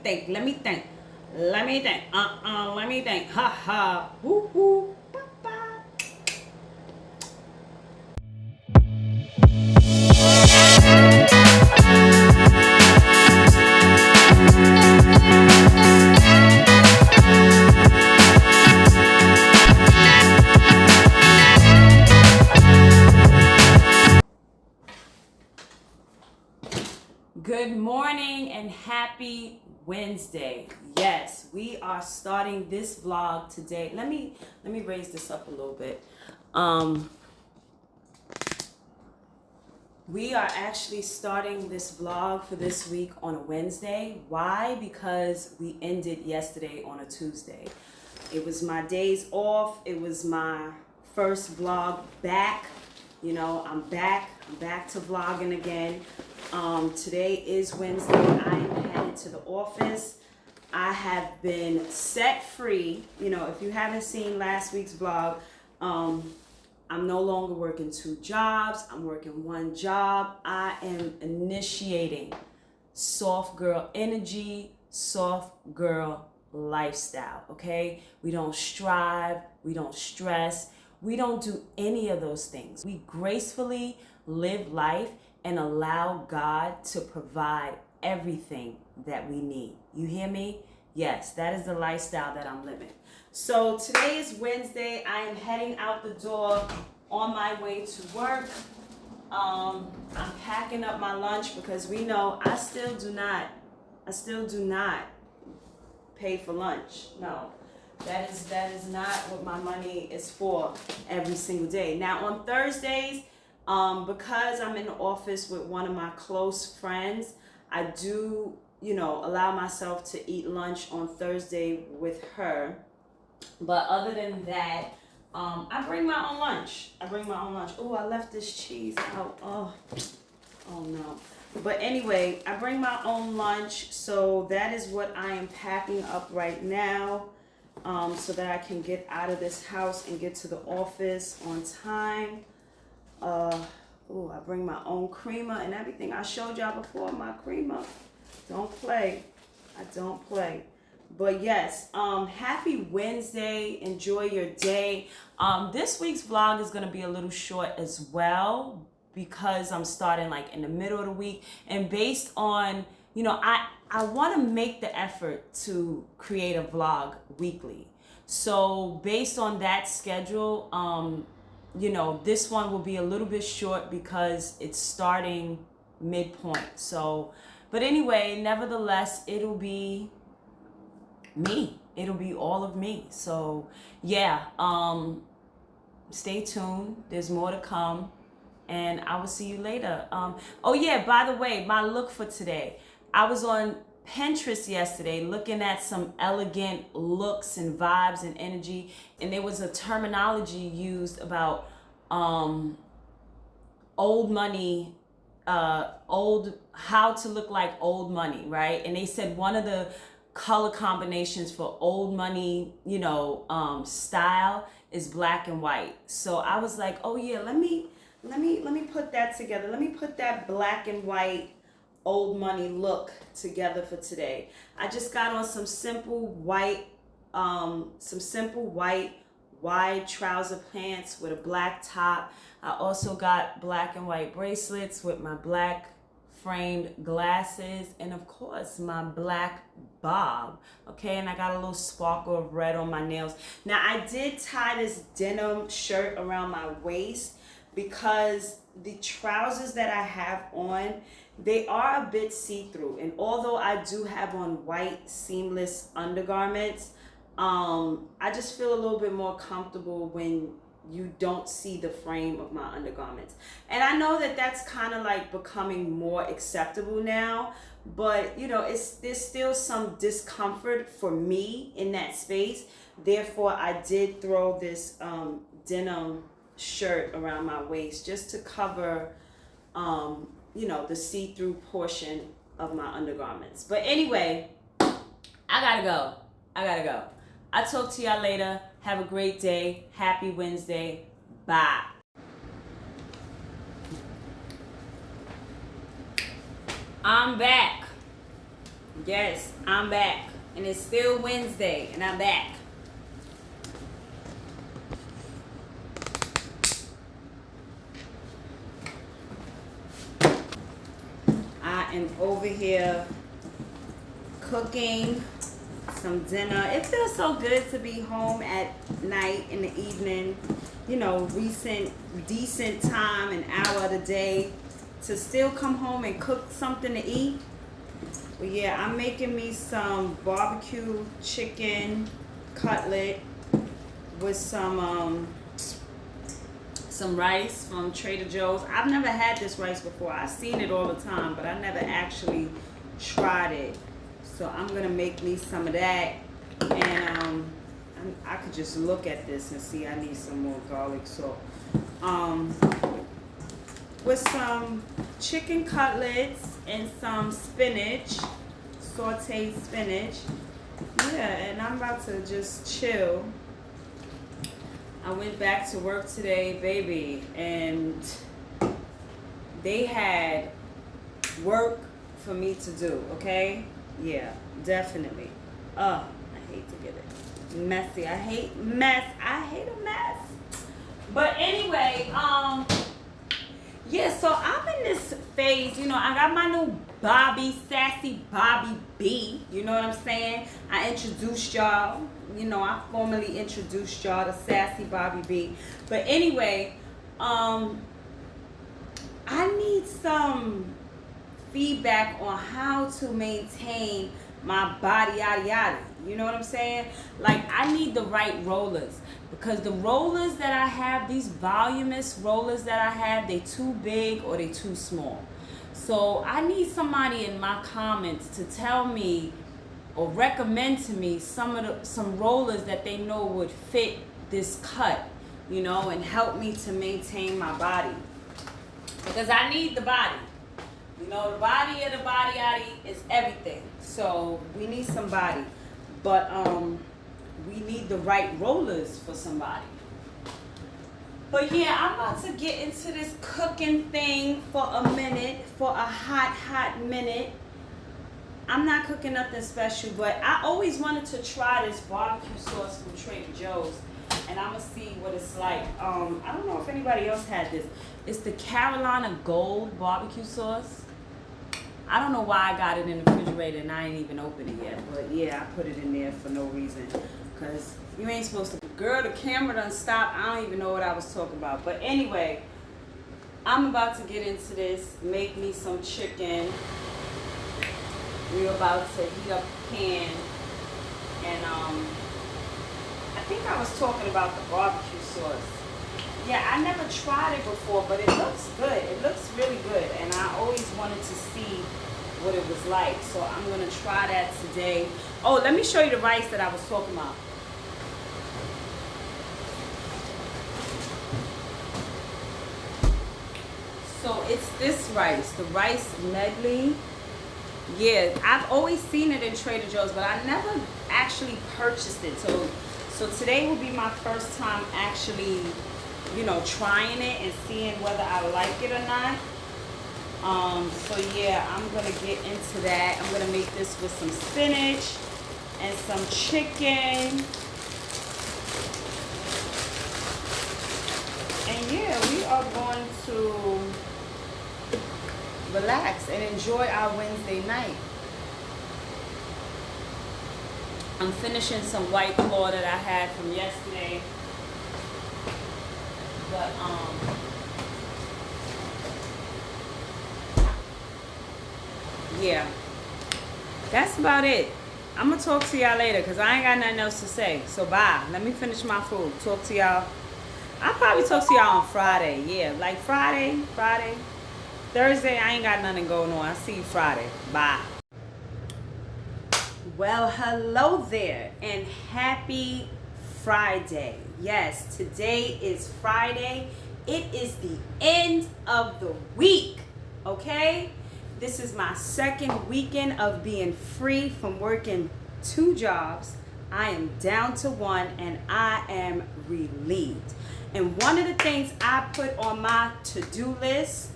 think. Let me think. Let me think. Let me think. Ha ha. Woo woo. Ba ba. Good morning and happy Wednesday. Yes, we are starting this vlog today. Let me raise this up a little bit. We are actually starting this vlog for this week on a Wednesday. Why? Because we ended yesterday on a Tuesday. It was my days off. It was my first vlog back. You know, I'm back to vlogging again. Today is Wednesday. I am headed to the office. I have been set free. You know, if you haven't seen last week's vlog, I'm no longer working 2 jobs. I'm working 1 job. I am initiating soft girl energy, soft girl lifestyle, okay? We don't strive, we don't stress, we don't do any of those things. We gracefully live life and allow God to provide everything that we need. You hear me? Yes, that is the lifestyle that I'm living. So today is Wednesday. I am heading out the door on my way to work. I'm packing up my lunch because we know I still do not pay for lunch. No, that is not what my money is for every single day. Now on Thursdays, because I'm in the office with one of my close friends, I do, you know, allow myself to eat lunch on Thursday with her. But other than that, I bring my own lunch. Oh, I left this cheese out. Oh no. But anyway, I bring my own lunch. So that is what I am packing up right now, so that I can get out of this house and get to the office on time. I bring my own creamer and everything. I showed y'all before my creamer. Don't play. I don't play. But yes, happy Wednesday. Enjoy your day. This week's vlog is going to be a little short as well because I'm starting like in the middle of the week. And based on, you know, I want to make the effort to create a vlog weekly. So based on that schedule, you know, this one will be a little bit short because it's starting midpoint. So, but anyway, nevertheless, it'll be me. It'll be all of me. So yeah, stay tuned. There's more to come and I will see you later. Oh yeah, by the way, my look for today. I was on Pinterest yesterday looking at some elegant looks and vibes and energy, and there was a terminology used about old money, how to look like old money, right? And they said one of the color combinations for old money, you know, style is black and white. So I was like, oh yeah, let me put that together. Let me put that black and white old money look together for today. I just got on some simple white wide trouser pants with a black top. I also got black and white bracelets with my black framed glasses and of course my black bob. Okay, and I got a little sparkle of red on my nails. Now I did tie this denim shirt around my waist because the trousers that I have on, they are a bit see-through, and although I do have on white seamless undergarments, I just feel a little bit more comfortable when you don't see the frame of my undergarments. And I know that that's kind of like becoming more acceptable now, but you know, there's still some discomfort for me in that space. Therefore, I did throw this denim shirt around my waist just to cover, you know, the see-through portion of my undergarments. But anyway, I gotta go. I'll talk to y'all later. Have a great day. Happy Wednesday. Bye. I'm back. Yes, I'm back. And it's still Wednesday, and I'm back. I am over here cooking some dinner. It feels so good to be home at night in the evening. You know, decent time, an hour of the day to still come home and cook something to eat. But yeah, I'm making me some barbecue chicken cutlet with some rice from Trader Joe's. I've never had this rice before. I've seen it all the time, but I never actually tried it. So I'm gonna make me some of that, and I could just look at this and see I need some more garlic salt. With some chicken cutlets and some spinach, sauteed spinach. Yeah, and I'm about to just chill. I went back to work today, baby, and they had work for me to do, okay? Yeah, definitely. I hate to get it messy. I hate mess. I hate a mess. But anyway, yeah, so I'm in this phase, you know, I got my new sassy Bobby B, you know what I'm saying? I introduced y'all, you know, I formally introduced y'all to sassy Bobby B. But anyway, I need some feedback on how to maintain my body, yada yada. You know what I'm saying? Like, I need the right rollers, because the rollers that I have, these voluminous rollers that I have, they too big or they too small. So I need somebody in my comments to tell me or recommend to me some rollers that they know would fit this cut, you know, and help me to maintain my body, because I need the body. You know, the body of the body is everything. So we need somebody. But we need the right rollers for somebody. But yeah, I'm about to get into this cooking thing for a minute, for a hot minute. I'm not cooking nothing special, but I always wanted to try this barbecue sauce from Trader Joe's, and I'm gonna see what it's like. I don't know if anybody else had this. It's the Carolina Gold barbecue sauce. I don't know why I got it in the refrigerator and I ain't even opened it yet. But yeah, I put it in there for no reason. Because you ain't supposed to. Girl, the camera done stopped. I don't even know what I was talking about. But anyway, I'm about to get into this. Make me some chicken. We're about to heat up the pan. And I think I was talking about the barbecue sauce. Yeah, I never tried it before, but it looks good. It looks really good, and I always wanted to see what it was like. So I'm gonna try that today. Oh, let me show you the rice that I was talking about. So it's this rice, the rice medley. Yeah, I've always seen it in Trader Joe's, but I never actually purchased it. So today will be my first time actually, you know, trying it and seeing whether I like it or not. So yeah, I'm gonna get into that. I'm gonna make this with some spinach and some chicken. And yeah, we are going to relax and enjoy our Wednesday night. I'm finishing some White Claw that I had from yesterday. But yeah, that's about it. I'm gonna talk to y'all later because I ain't got nothing else to say. So bye. Let me finish my food. Talk to y'all. I'll probably talk to y'all on Friday. Yeah, like Friday. Thursday, I ain't got nothing going on. I'll see you Friday. Bye. Well, hello there and happy Friday. Yes, today is Friday. It is the end of the week, okay? This is my second weekend of being free from working 2 jobs. I am down to 1 and I am relieved. And one of the things I put on my to-do list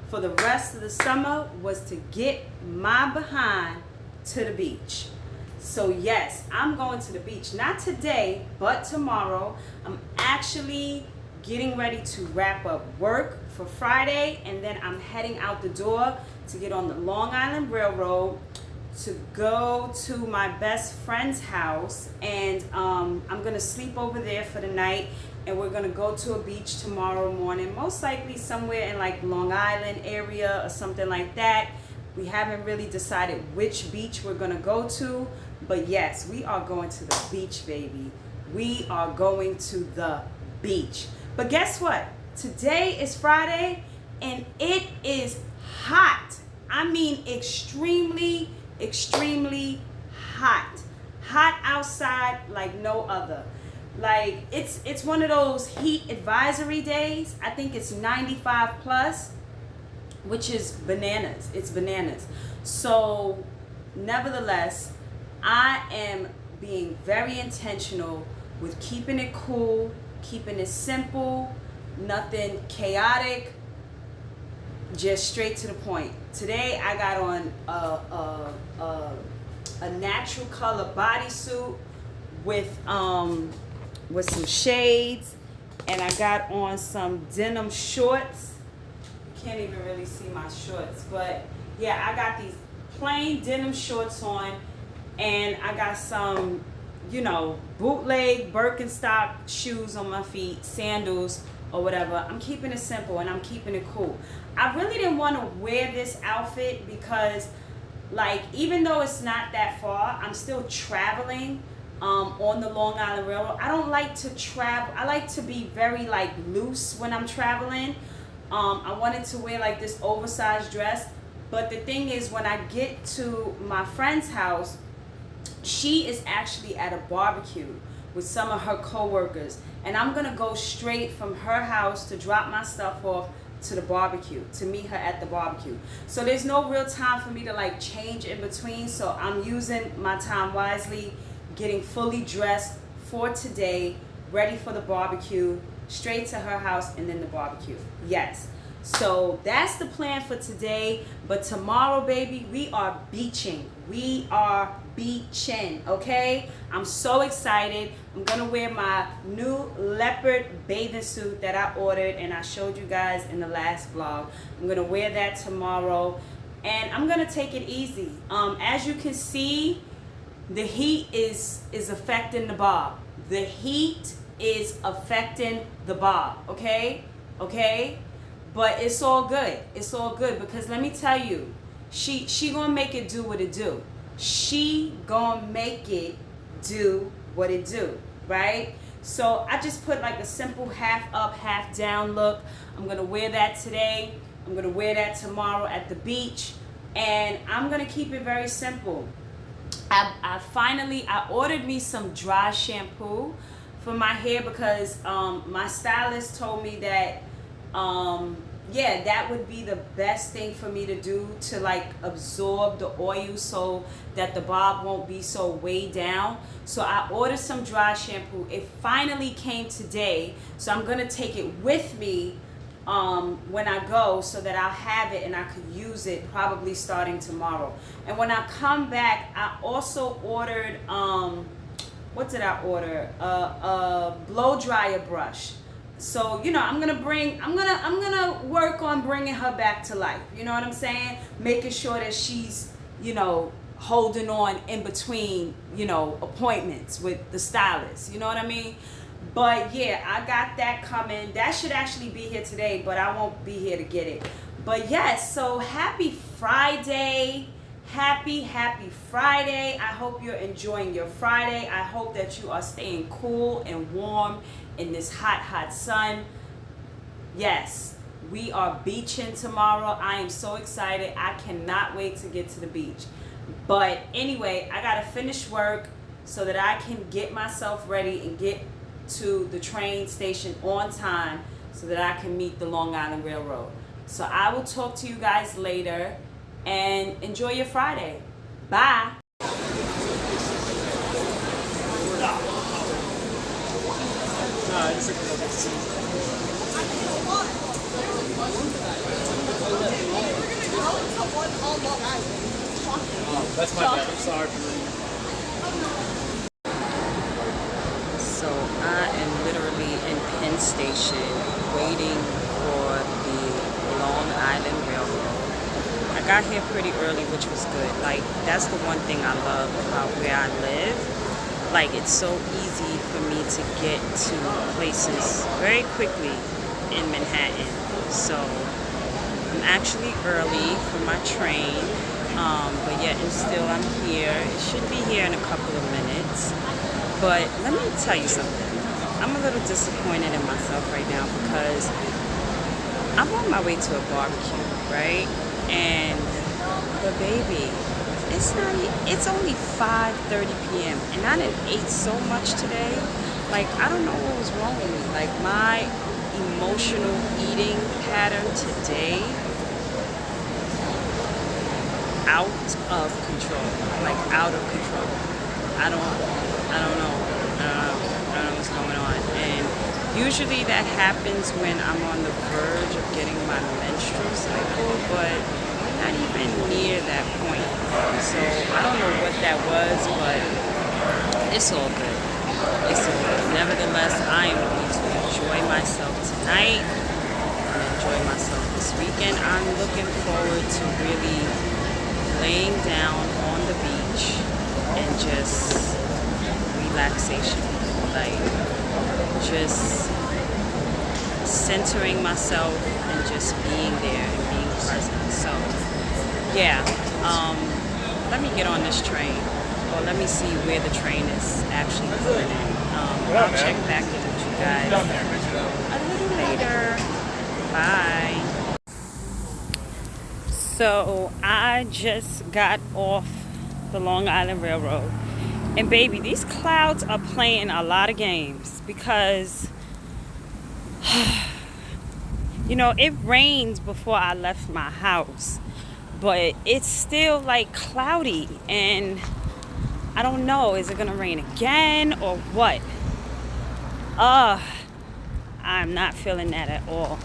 for the rest of the summer was to get my behind to the beach. So yes, I'm going to the beach. Not today, but tomorrow. I'm actually getting ready to wrap up work for Friday, and then I'm heading out the door to get on the Long Island Railroad to go to my best friend's house, and I'm gonna sleep over there for the night, and we're gonna go to a beach tomorrow morning, most likely somewhere in like Long Island area or something like that. We haven't really decided which beach we're gonna go to, but yes, we are going to the beach, baby. We are going to the beach. But guess what? Today is Friday and it is hot. I mean extremely, extremely hot. Hot outside like no other. Like it's one of those heat advisory days. I think it's 95 plus, which is bananas. It's bananas. So nevertheless, I am being very intentional with keeping it cool, keeping it simple, nothing chaotic, just straight to the point. Today I got on a natural color bodysuit with some shades, and I got on some denim shorts. You can't even really see my shorts, but yeah, I got these plain denim shorts on, and I got some, you know, bootleg Birkenstock shoes on my feet, sandals or whatever. I'm keeping it simple and I'm keeping it cool. I really didn't want to wear this outfit because, like, even though it's not that far, I'm still traveling on the Long Island Railroad. I don't like to travel. I like to be very like loose when I'm traveling. I wanted to wear like this oversized dress, but the thing is, when I get to my friend's house, she is actually at a barbecue with some of her co-workers, and I'm gonna go straight from her house to drop my stuff off to the barbecue, to meet her at the barbecue. So there's no real time for me to like change in between, so I'm using my time wisely, getting fully dressed for today, ready for the barbecue, straight to her house and then the barbecue. Yes. So that's the plan for today. But tomorrow, baby, we are beaching. We are beaching, okay? I'm so excited. I'm gonna wear my new leopard bathing suit that I ordered and I showed you guys in the last vlog. I'm gonna wear that tomorrow and I'm gonna take it easy. As you can see, the heat is affecting the bob. The heat is affecting the bob, okay? Okay? But it's all good. It's all good because let me tell you, she gonna make it do what it do. She gonna make it do what it do, right? So I just put like a simple half up, half down look. I'm gonna wear that today. I'm gonna wear that tomorrow at the beach, and I'm gonna keep it very simple. I ordered me some dry shampoo for my hair because my stylist told me that yeah, that would be the best thing for me to do to like absorb the oil so that the bob won't be so weighed down. So I ordered some dry shampoo. It finally came today, so I'm gonna take it with me when I go so that I'll have it and I could use it probably starting tomorrow. And when I come back, I also ordered what did I order? A blow dryer brush. So, you know, I'm gonna work on bringing her back to life. You know what I'm saying? Making sure that she's, you know, holding on in between, you know, appointments with the stylist. You know what I mean? But yeah, I got that coming. That should actually be here today, but I won't be here to get it. But yes, so happy Friday. Happy Friday. I hope you're enjoying your Friday. I hope that you are staying cool and warm in this hot sun. Yes, we are beaching tomorrow. I am so excited. I cannot wait to get to the beach. But anyway, I gotta finish work so that I can get myself ready and get to the train station on time so that I can meet the Long Island Railroad. So I will talk to you guys later and enjoy your Friday. Bye. That's my bad. I'm sorry for ruining your So I am literally in Penn Station waiting for the Long Island Railroad. I got here pretty early, which was good. Like, that's the one thing I love about where I live. Like, it's so easy for me to get to places very quickly in Manhattan. So I'm actually early for my train, but yet and still I'm here. It should be here in a couple of minutes. But let me tell you something. I'm a little disappointed in myself right now because I'm on my way to a barbecue, right? And the baby, it's only 5:30 p.m. and I done ate so much today. Like, I don't know what was wrong with me. Like, my emotional eating pattern today out of control. Like, out of control. I don't know. I don't know what's going on. And usually that happens when I'm on the verge of getting my menstrual cycle, but not even near that point. So I don't know what that was, but it's all good. It's all good. Nevertheless, I am going to enjoy myself tonight and enjoy myself this weekend. I'm looking forward to really laying down on the beach and just relaxation. Like, just centering myself and just being there and being present. So yeah, let me get on this train, or let me see where the train is actually pulling in. I'll check back in with you guys a little later. Bye. So I just got off the Long Island Railroad, and baby, these clouds are playing a lot of games because you know, it rained before I left my house, but it's still like cloudy, and I don't know, is it gonna rain again or what? I'm not feeling that at all.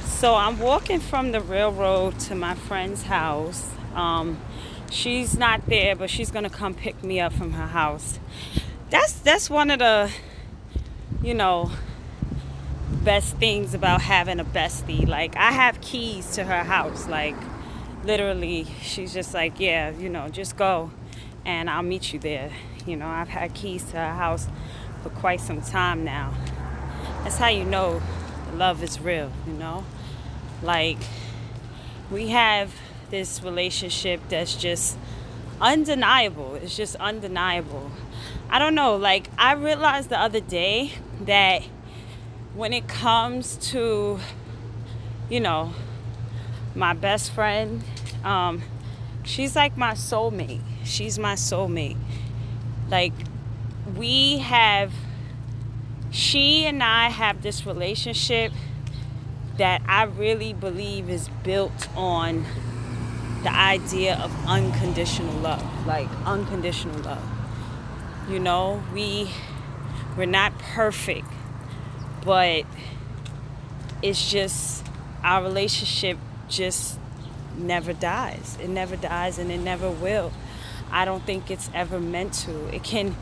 So I'm walking from the railroad to my friend's house. She's not there, but she's gonna come pick me up from her house. That's one of the, you know, best things about having a bestie. Like, I have keys to her house. Like, literally, she's just like, yeah, you know, just go and I'll meet you there. You know, I've had keys to her house for quite some time now. That's how you know love is real, you know? Like, we have this relationship that's just undeniable. It's just undeniable. I don't know, like, I realized the other day that when it comes to, you know, my best friend, she's like my soulmate. She's my soulmate. Like, she and I have this relationship that I really believe is built on the idea of unconditional love. Like, unconditional love. You know, we're not perfect, but it's just, our relationship just never dies. It never dies, and it never will. I don't think it's ever meant to. It can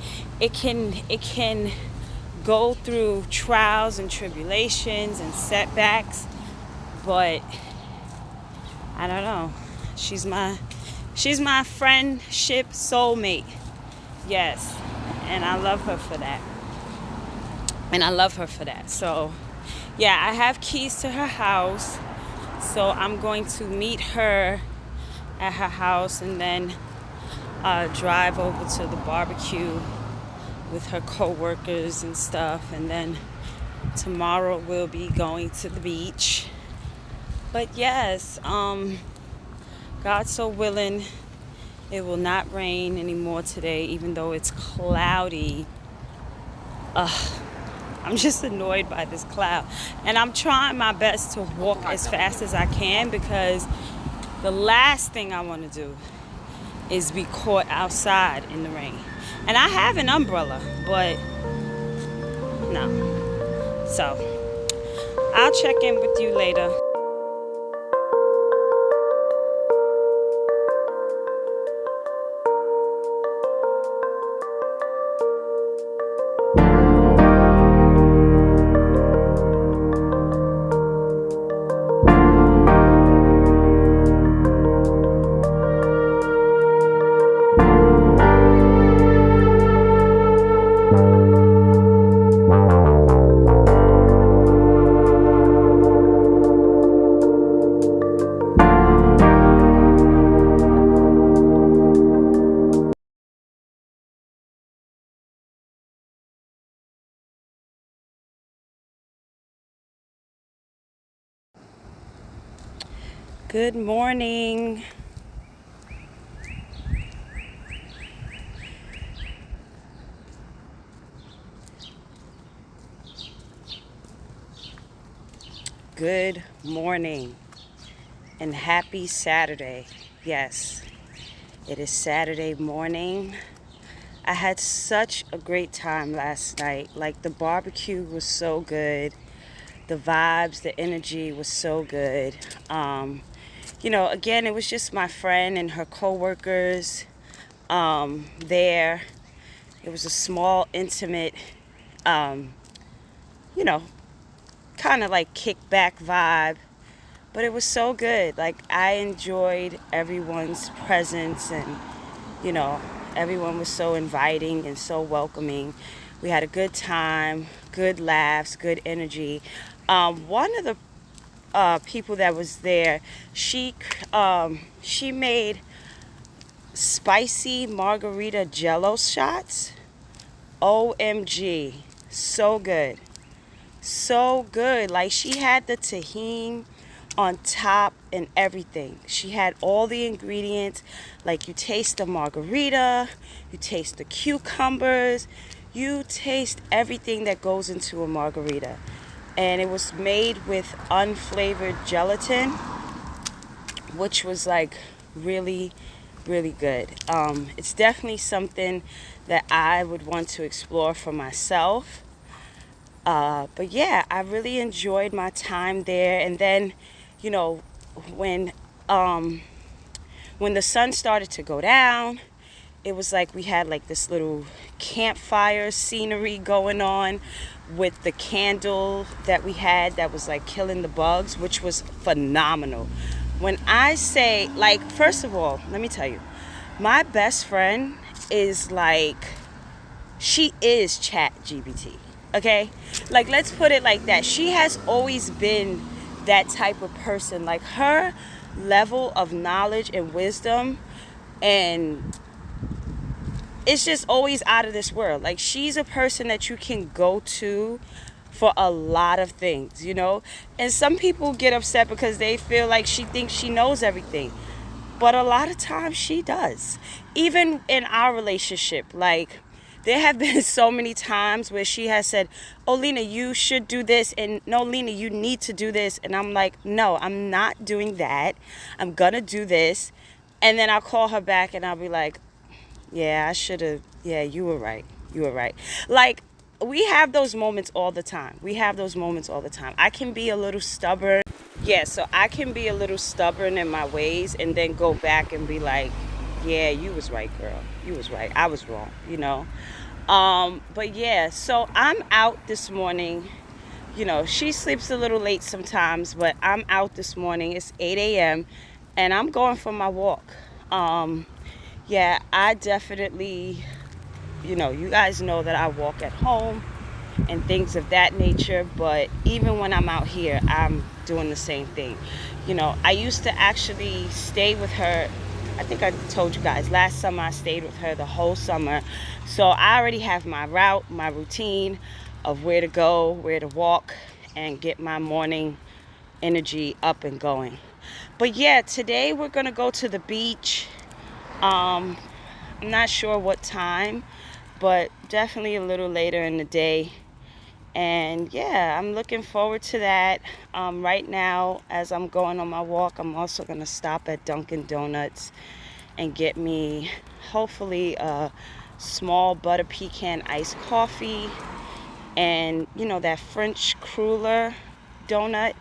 go through trials and tribulations and setbacks, but I don't know. She's my friendship soulmate. Yes. And I love her for that. So yeah, I have keys to her house. So I'm going to meet her at her house and then drive over to the barbecue with her co-workers and stuff. And then tomorrow we'll be going to the beach. But yes, God so willing, it will not rain anymore today, even though it's cloudy. I'm just annoyed by this cloud. And I'm trying my best to walk as fast as I can, because the last thing I want to do is be caught outside in the rain. And I have an umbrella, but no. So I'll check in with you later. Good morning. Good morning and happy Saturday. Yes, it is Saturday morning. I had such a great time last night. Like, the barbecue was so good. The vibes, the energy was so good. Again, it was just my friend and her coworkers there. It was a small, intimate, um, you know, kind of like kickback vibe. But it was so good. Like, I enjoyed everyone's presence, and, you know, everyone was so inviting and so welcoming. We had a good time, good laughs, good energy. One of the people that was there, she made spicy margarita jello shots. OMG, so good. So good. Like, she had the tahini on top and everything. She had all the ingredients. Like, you taste the margarita, you taste the cucumbers, you taste everything that goes into a margarita. And it was made with unflavored gelatin, which was like really, really good. It's definitely something that I would want to explore for myself. But yeah, I really enjoyed my time there. And then, you know, when um, when the sun started to go down, it was like we had like this little campfire scenery going on with the candle that we had that was like killing the bugs, which was phenomenal. When I say, like, first of all, let me tell you, my best friend is like, she is Chat GBT. Okay? Like, let's put it like that. She has always been that type of person. Like, her level of knowledge and wisdom, and it's just always out of this world. Like, she's a person that you can go to for a lot of things, you know? And some people get upset because they feel like she thinks she knows everything. But a lot of times she does. Even in our relationship, like, there have been so many times where she has said, "Oh, Lena, you should do this," and "No, Lena, you need to do this." And I'm like, "No, I'm not doing that. I'm gonna do this." And then I'll call her back and I'll be like, "Yeah, I should have. Yeah, you were right. You were right." Like, we have those moments all the time. We have those moments all the time. I can be a little stubborn. Yeah, so I can be a little stubborn in my ways and then go back and be like, "Yeah, you was right, girl. You was right. I was wrong," you know? But yeah, so I'm out this morning. You know, she sleeps a little late sometimes, but I'm out this morning. It's 8 a.m. and I'm going for my walk. Yeah, I definitely, you guys know that I walk at home and things of that nature, but even when I'm out here, I'm doing the same thing. I used to actually stay with her. I think I told you guys last summer I stayed with her the whole summer. So I already have my route, my routine of where to go, where to walk, and get my morning energy up and going. But yeah, today we're gonna go to the beach. I'm not sure what time, but definitely a little later in the day. And yeah, I'm looking forward to that. Right now, as I'm going on my walk, I'm also going to stop at Dunkin' Donuts and get me, hopefully, a small butter pecan iced coffee and, that French cruller donut.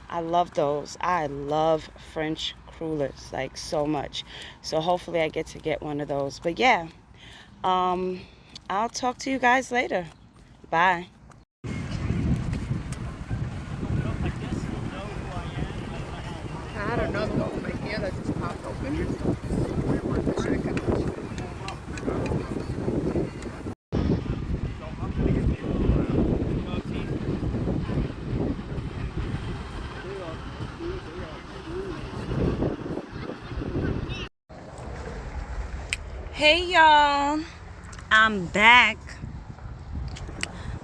I love those. I love French crullers, like, so much. So hopefully I get one of those. But yeah, I'll talk to you guys later. Bye. I don't know, though. My hand that just popped open. Hey y'all, I'm back.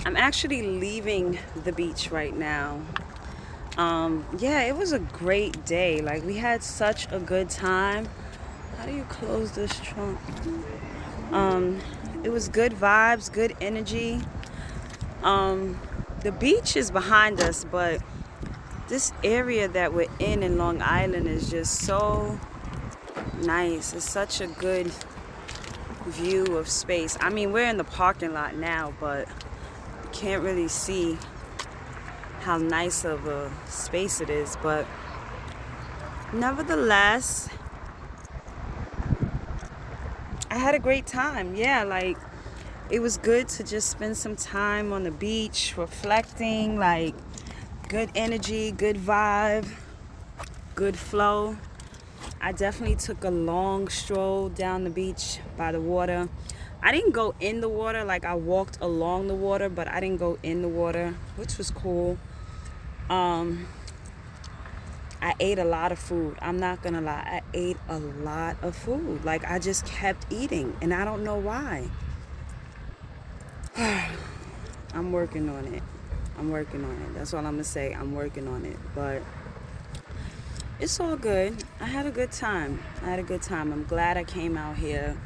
I'm actually leaving the beach right now. Yeah, it was a great day. Like, we had such a good time. How do you close this trunk? Um, it was good vibes, good energy. The beach is behind us, but this area that we're in Long Island is just so nice. It's such a good view of space. I mean, we're in the parking lot now, but you can't really see how nice of a space it is. But nevertheless, I had a great time. Yeah, like, it was good to just spend some time on the beach, reflecting, like, good energy, good vibe, good flow. I definitely took a long stroll down the beach by the water. I didn't go in the water, like, I walked along the water, but I didn't go in the water, which was cool. I ate a lot of food. I'm not gonna lie, I ate a lot of food. Like, I just kept eating, and I don't know why. I'm working on it. That's all I'm gonna say. I'm working on it. But it's all good. I had a good time. I'm glad I came out here.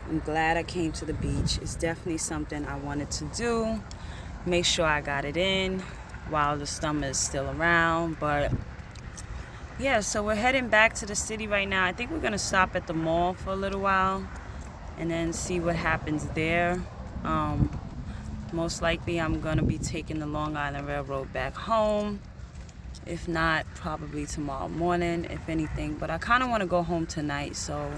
I'm glad I came to the beach. It's definitely something I wanted to do. Make sure I got it in while the summer is still around. But yeah, so we're heading back to the city right now. I think we're gonna stop at the mall for a little while and then see what happens there. Most likely I'm gonna be taking the Long Island Railroad back home. If not, probably tomorrow morning, if anything. But I kind of want to go home tonight, so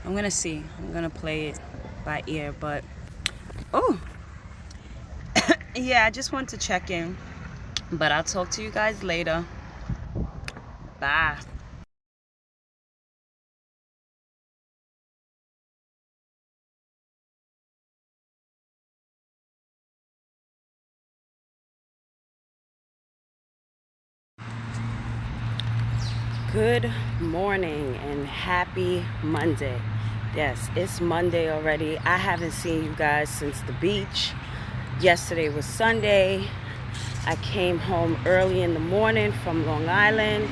I'm gonna see. I'm gonna play it by ear. But oh, yeah, I just want to check in. But I'll talk to you guys later. Bye. Good morning and happy Monday. Yes, it's Monday already. I haven't seen you guys since the beach. Yesterday was Sunday. I came home early in the morning from Long Island.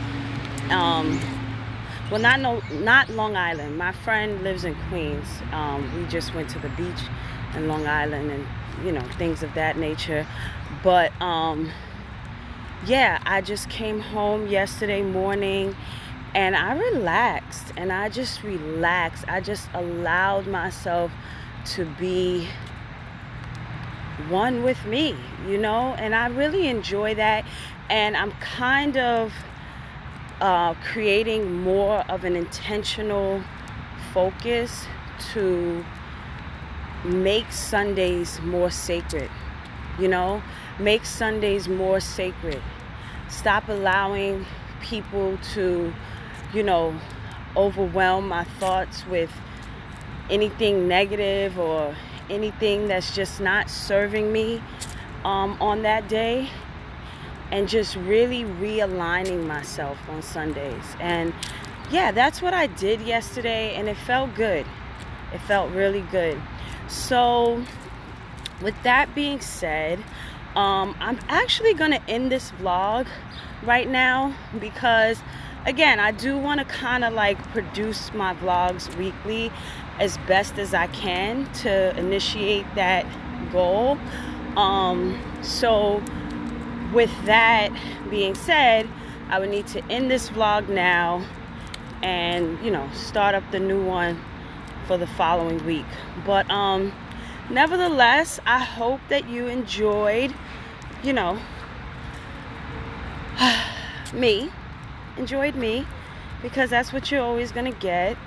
Well, not Long Island. My friend lives in Queens. We just went to the beach in Long Island and, things of that nature. But yeah, I just came home yesterday morning and I relaxed I just allowed myself to be one with me, and I really enjoy that. And I'm kind of creating more of an intentional focus to make Sundays more sacred, make Sundays more sacred. Stop allowing people to, overwhelm my thoughts with anything negative or anything that's just not serving me on that day, and just really realigning myself on Sundays. And yeah, that's what I did yesterday, and it felt good. It felt really good. So with that being said, I'm actually gonna end this vlog right now because, again, I do want to kind of like produce my vlogs weekly as best as I can to initiate that goal. So with that being said, I would need to end this vlog now and, start up the new one for the following week. But nevertheless, I hope that you enjoyed, me, because that's what you're always gonna get.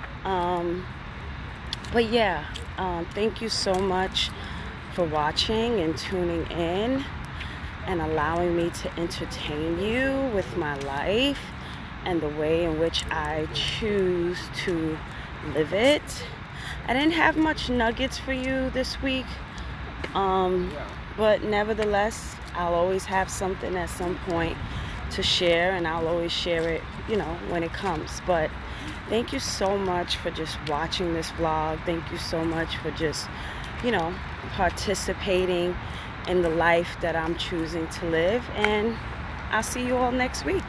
But yeah, thank you so much for watching and tuning in and allowing me to entertain you with my life and the way in which I choose to live it. I didn't have much nuggets for you this week, but nevertheless, I'll always have something at some point to share, and I'll always share it, when it comes. But thank you so much for just watching this vlog. Thank you so much for just, participating in the life that I'm choosing to live. And I'll see you all next week.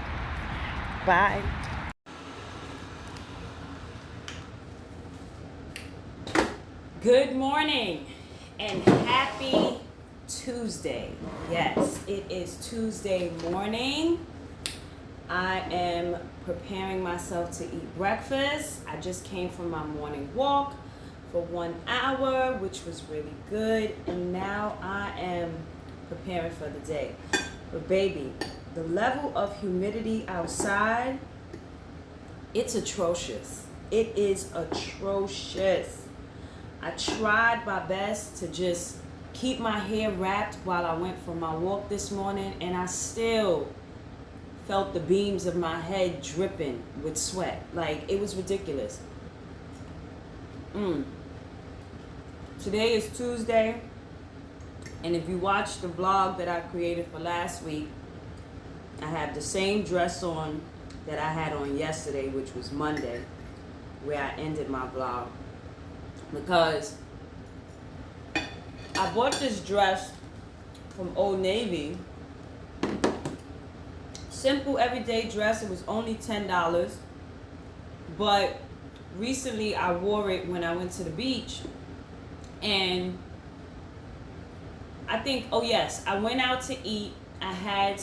Bye. Good morning and happy Tuesday. Yes, it is Tuesday morning. I am preparing myself to eat breakfast. I just came from my morning walk for 1 hour, which was really good. And now I am preparing for the day. But baby, the level of humidity outside, it's atrocious. It is atrocious. I tried my best to just keep my hair wrapped while I went for my walk this morning, and I still felt the beams of my head dripping with sweat. Like, it was ridiculous. Today is Tuesday, and if you watch the vlog that I created for last week, I have the same dress on that I had on yesterday, which was Monday, where I ended my vlog. Because I bought this dress from Old Navy. Simple everyday dress. It was only $10. But recently I wore it when I went to the beach. And I think, oh yes, I went out to eat. I had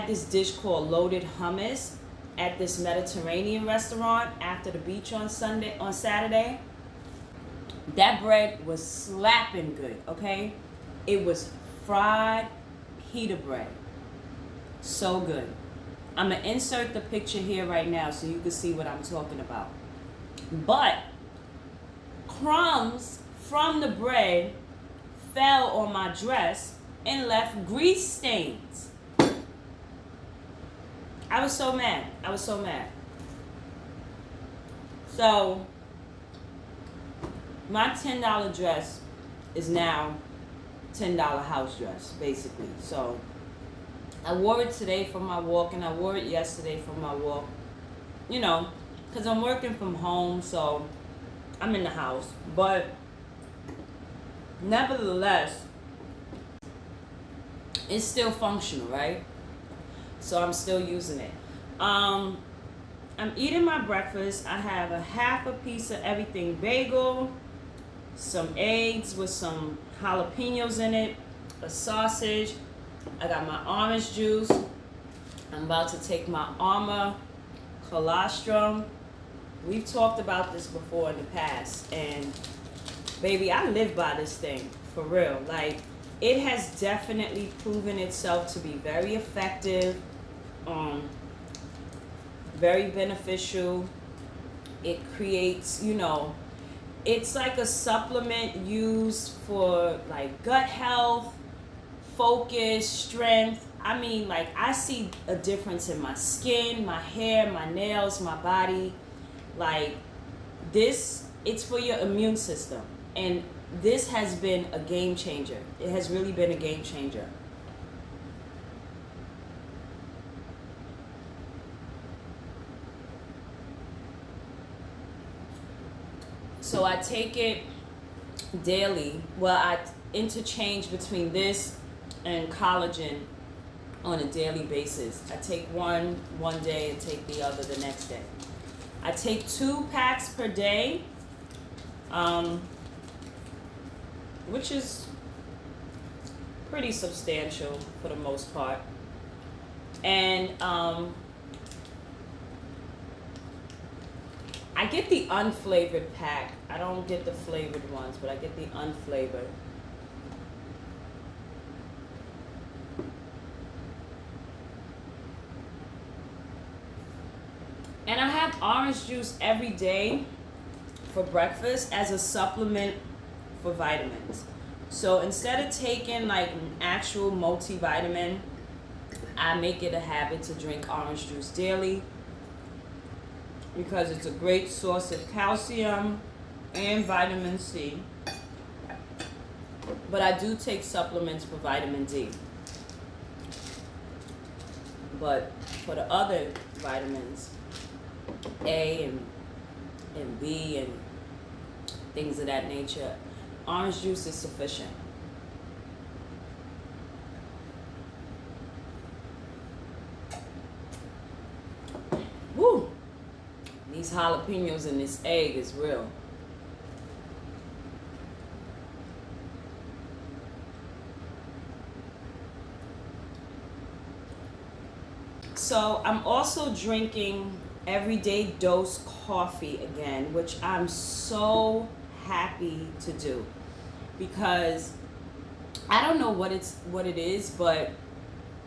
this dish called loaded hummus at this Mediterranean restaurant after the beach on Saturday. That bread was slapping good, okay? It was fried pita bread. So good. I'm gonna insert the picture here right now so you can see what I'm talking about. But crumbs from the bread fell on my dress and left grease stains. I was so mad. So, my $10 dress is now $10 house dress, basically. So, I wore it today for my walk, and I wore it yesterday for my walk. You know, because I'm working from home, so I'm in the house. But, nevertheless, it's still functional, right? So I'm still using it. I'm eating my breakfast. I have a half a piece of everything bagel, some eggs with some jalapenos in it, a sausage. I got my orange juice. I'm about to take my Armour colostrum. We've talked about this before in the past, and baby, I live by this thing, for real. Like, it has definitely proven itself to be very effective, very beneficial. It creates, it's like a supplement used for like gut health, focus, strength. I mean, like, I see a difference in my skin, my hair, my nails, my body. Like, this, it's for your immune system. And this has been a game changer. It has really been a game changer. So I take it daily. Well, I interchange between this and collagen on a daily basis. I take one day and take the other the next day. I take 2 packs per day, which is pretty substantial for the most part. And I get the unflavored pack. I don't get the flavored ones, but I get the unflavored. And I have orange juice every day for breakfast as a supplement for vitamins. So instead of taking like an actual multivitamin, I make it a habit to drink orange juice daily because it's a great source of calcium and vitamin C. But I do take supplements for vitamin D. But for the other vitamins, A and B and things of that nature, orange juice is sufficient. these jalapenos and this egg is real. So I'm also drinking Everyday Dose coffee again, which I'm so happy to do, because I don't know what it is, but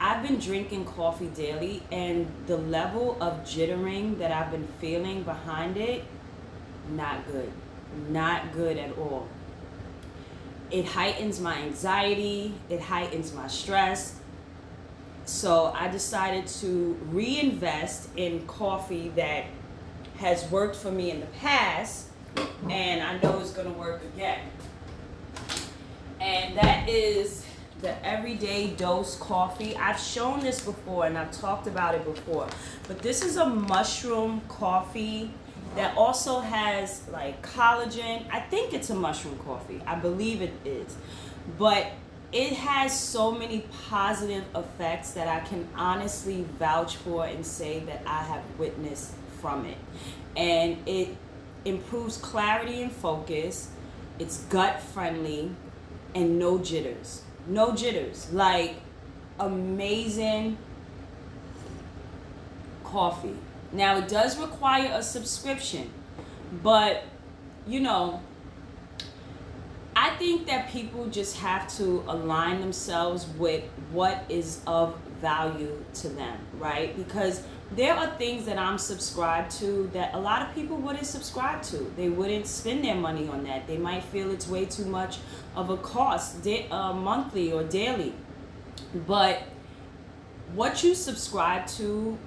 I've been drinking coffee daily, and the level of jittering that I've been feeling behind it, not good. Not good at all. It heightens my anxiety, it heightens my stress. So I decided to reinvest in coffee that has worked for me in the past, and I know it's gonna work again. And that is the Everyday Dose coffee. I've shown this before and I've talked about it before, but this is a mushroom coffee that also has like collagen. I think it's a mushroom coffee. I believe it is. But it has so many positive effects that I can honestly vouch for and say that I have witnessed from it. And it improves clarity and focus. It's gut friendly and no jitters. No jitters. Like, amazing coffee. Now, it does require a subscription, but you know, I think that people just have to align themselves with what is of value to them, right? Because there are things that I'm subscribed to that a lot of people wouldn't subscribe to. They wouldn't spend their money on that. They might feel it's way too much of a cost, monthly or daily. But what you subscribe to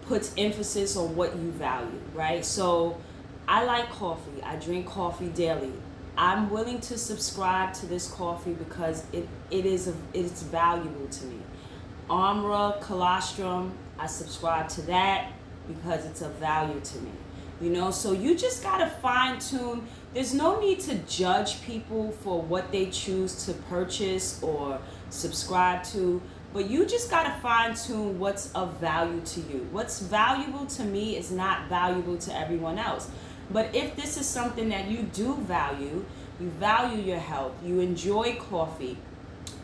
puts emphasis on what you value, right? So I like coffee. I drink coffee daily. I'm willing to subscribe to this coffee because it's valuable to me. Amra, colostrum, I subscribe to that because it's of value to me. You know, so you just gotta fine tune. There's no need to judge people for what they choose to purchase or subscribe to, but you just gotta fine tune what's of value to you. What's valuable to me is not valuable to everyone else. But if this is something that you do value, you value your health, you enjoy coffee,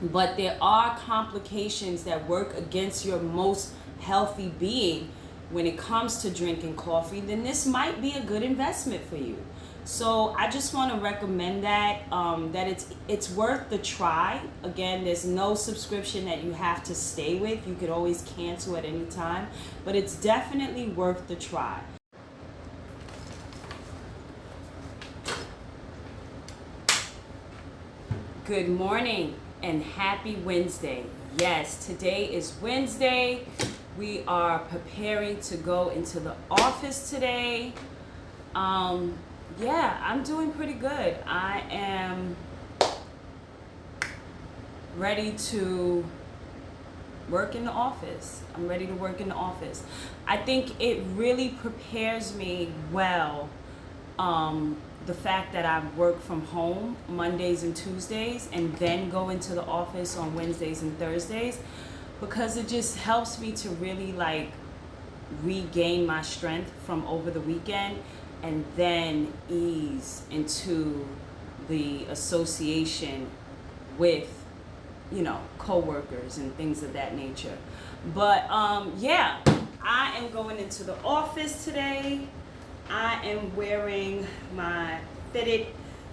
but there are complications that work against your most healthy being when it comes to drinking coffee, then this might be a good investment for you. So I just want to recommend that it's worth the try. Again, there's no subscription that you have to stay with. You could always cancel at any time, but it's definitely worth the try. Good morning and happy Wednesday. Yes, today is Wednesday. We are preparing to go into the office today. Yeah, I'm doing pretty good. I am ready to work in the office. I'm ready to work in the office. I think it really prepares me well, the fact that I work from home Mondays and Tuesdays and then go into the office on Wednesdays and Thursdays, because it just helps me to really like regain my strength from over the weekend and then ease into the association with, you know, coworkers and things of that nature. But yeah, I am going into the office today. I am wearing my fitted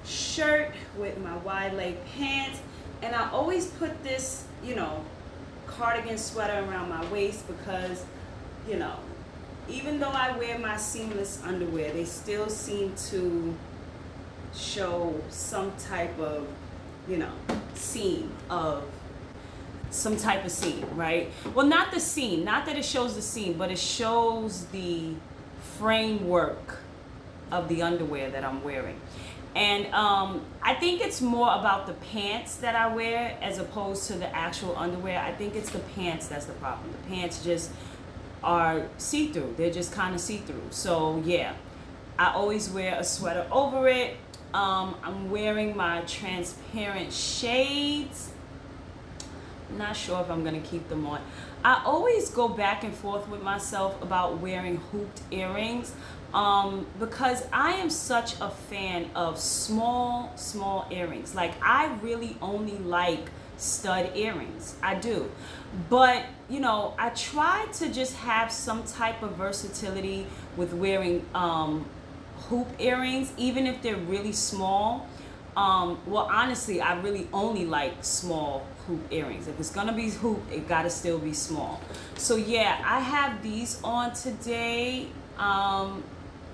shirt with my wide leg pants, and I always put this, you know, cardigan sweater around my waist because, you know, even though I wear my seamless underwear, they still seem to show some type of, you know, seam, right? Well, not the seam, not that it shows the seam, but it shows the framework of the underwear that I'm wearing. And I think it's more about the pants that I wear as opposed to the actual underwear. I think it's the pants that's the problem. The pants just are see-through. They're just kind of see-through. So yeah, I always wear a sweater over it. I'm wearing my transparent shades. not sure if I'm gonna keep them on. I always go back and forth with myself about wearing hooped earrings, because I am such a fan of small earrings. Like, I really only like stud earrings. I do. But, you know, I try to just have some type of versatility with wearing hoop earrings, even if they're really small. Well, honestly, I really only like small hoop earrings. If it's gonna be hoop, it gotta still be small. So yeah, I have these on today.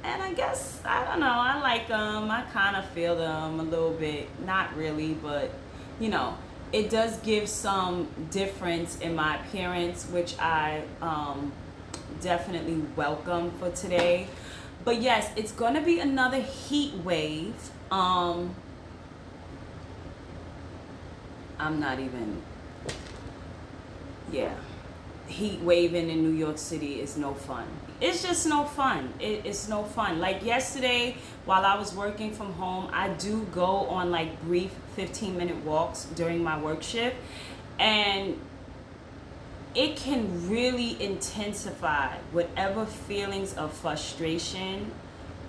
And I guess, I don't know, I like them. I kind of feel them a little bit. Not really, but, you know, it does give some difference in my appearance, which I definitely welcome for today. But yes, it's gonna be another heat wave. I'm not even, yeah. Heat waving in New York City is no fun. It's just no fun. It's no fun. Like yesterday, while I was working from home, I do go on like brief 15-minute walks during my work shift. And it can really intensify whatever feelings of frustration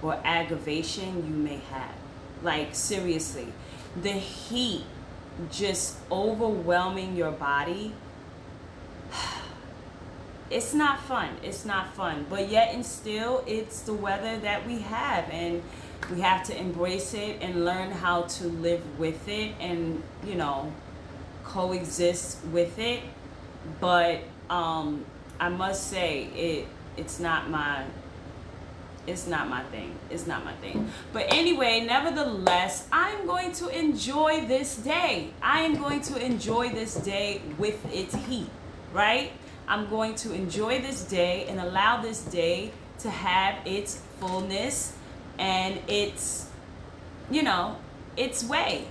or aggravation you may have. Like, seriously, the heat just overwhelming your body, it's not fun. It's not fun. But yet and still, it's the weather that we have, and we have to embrace it and learn how to live with it and, you know, coexist with it. But I must say, it's not my thing. It's not my thing. But anyway, nevertheless, I'm going to enjoy this day. I am going to enjoy this day with its heat, right? I'm going to enjoy this day and allow this day to have its fullness and its, you know, its way.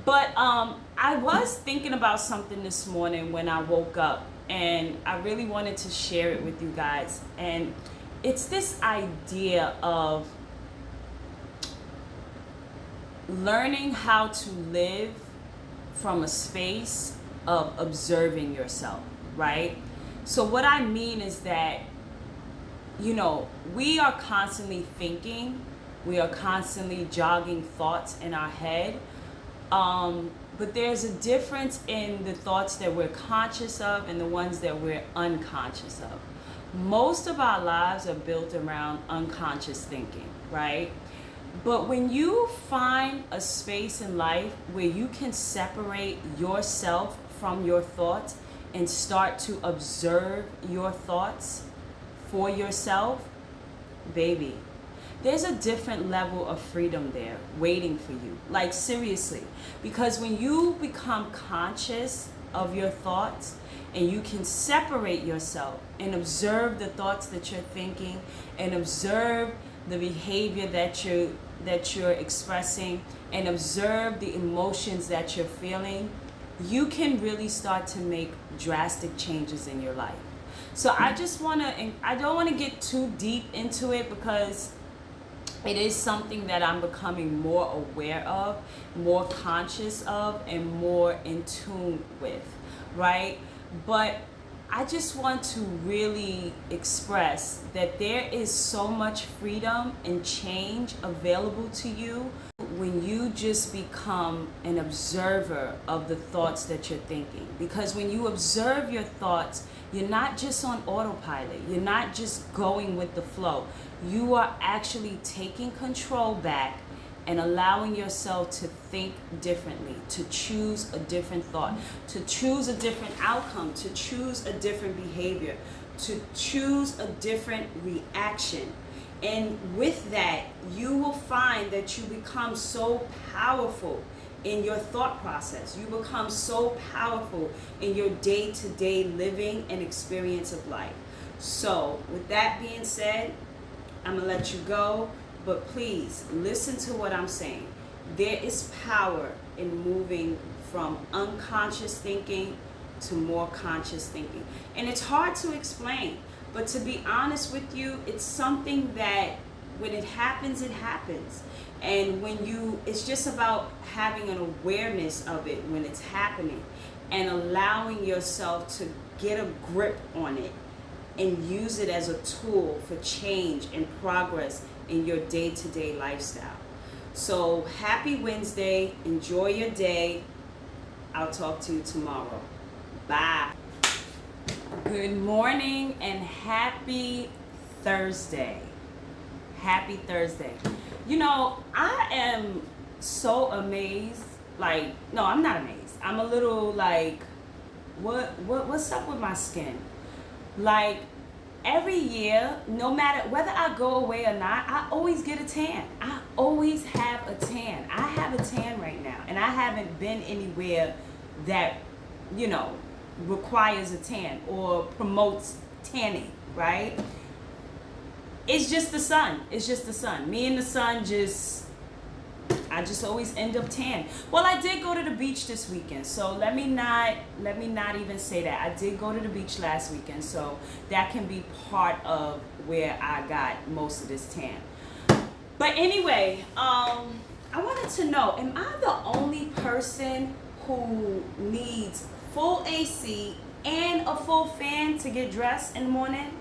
But I was thinking about something this morning when I woke up, and I really wanted to share it with you guys. And it's this idea of learning how to live from a space of observing yourself, right? So what I mean is that, you know, we are constantly thinking, we are constantly jogging thoughts in our head, but there's a difference in the thoughts that we're conscious of and the ones that we're unconscious of. Most of our lives are built around unconscious thinking, right? But when you find a space in life where you can separate yourself from your thoughts and start to observe your thoughts for yourself, baby, there's a different level of freedom there waiting for you. Like, seriously. Because when you become conscious of your thoughts and you can separate yourself and observe the thoughts that you're thinking and observe the behavior that you're expressing and observe the emotions that you're feeling, you can really start to make drastic changes in your life. So I don't want to get too deep into it, because it is something that I'm becoming more aware of, more conscious of, and more in tune with, right? But I just want to really express that there is so much freedom and change available to you when you just become an observer of the thoughts that you're thinking. Because when you observe your thoughts, you're not just on autopilot. You're not just going with the flow. You are actually taking control back and allowing yourself to think differently, to choose a different thought, to choose a different outcome, to choose a different behavior, to choose a different reaction. And with that, you will find that you become so powerful in your thought process. You become so powerful in your day-to-day living and experience of life. So with that being said, I'm gonna let you go, but please listen to what I'm saying. There is power in moving from unconscious thinking to more conscious thinking. And it's hard to explain, but to be honest with you, it's something that when it happens, it happens. And it's just about having an awareness of it when it's happening. and allowing yourself to get a grip on it and use it as a tool for change and progress in your day-to-day lifestyle. So happy Wednesday. Enjoy your day. I'll talk to you tomorrow. Bye. Good morning and happy Thursday. Happy Thursday. You know, I am so amazed. Like, no, I'm not amazed. I'm a little like, what's up with my skin? Like, every year, no matter whether I go away or not, I always get a tan. I always have a tan. I have a tan right now, and I haven't been anywhere that, you know, requires a tan or promotes tanning, right? It's just the sun. It's just the sun. Me and the sun I just always end up tan. Well, I did go to the beach this weekend, so let me not even say that. I did go to the beach last weekend, so that can be part of where I got most of this tan. But anyway, I wanted to know, am I the only person who needs full AC and a full fan to get dressed in the morning?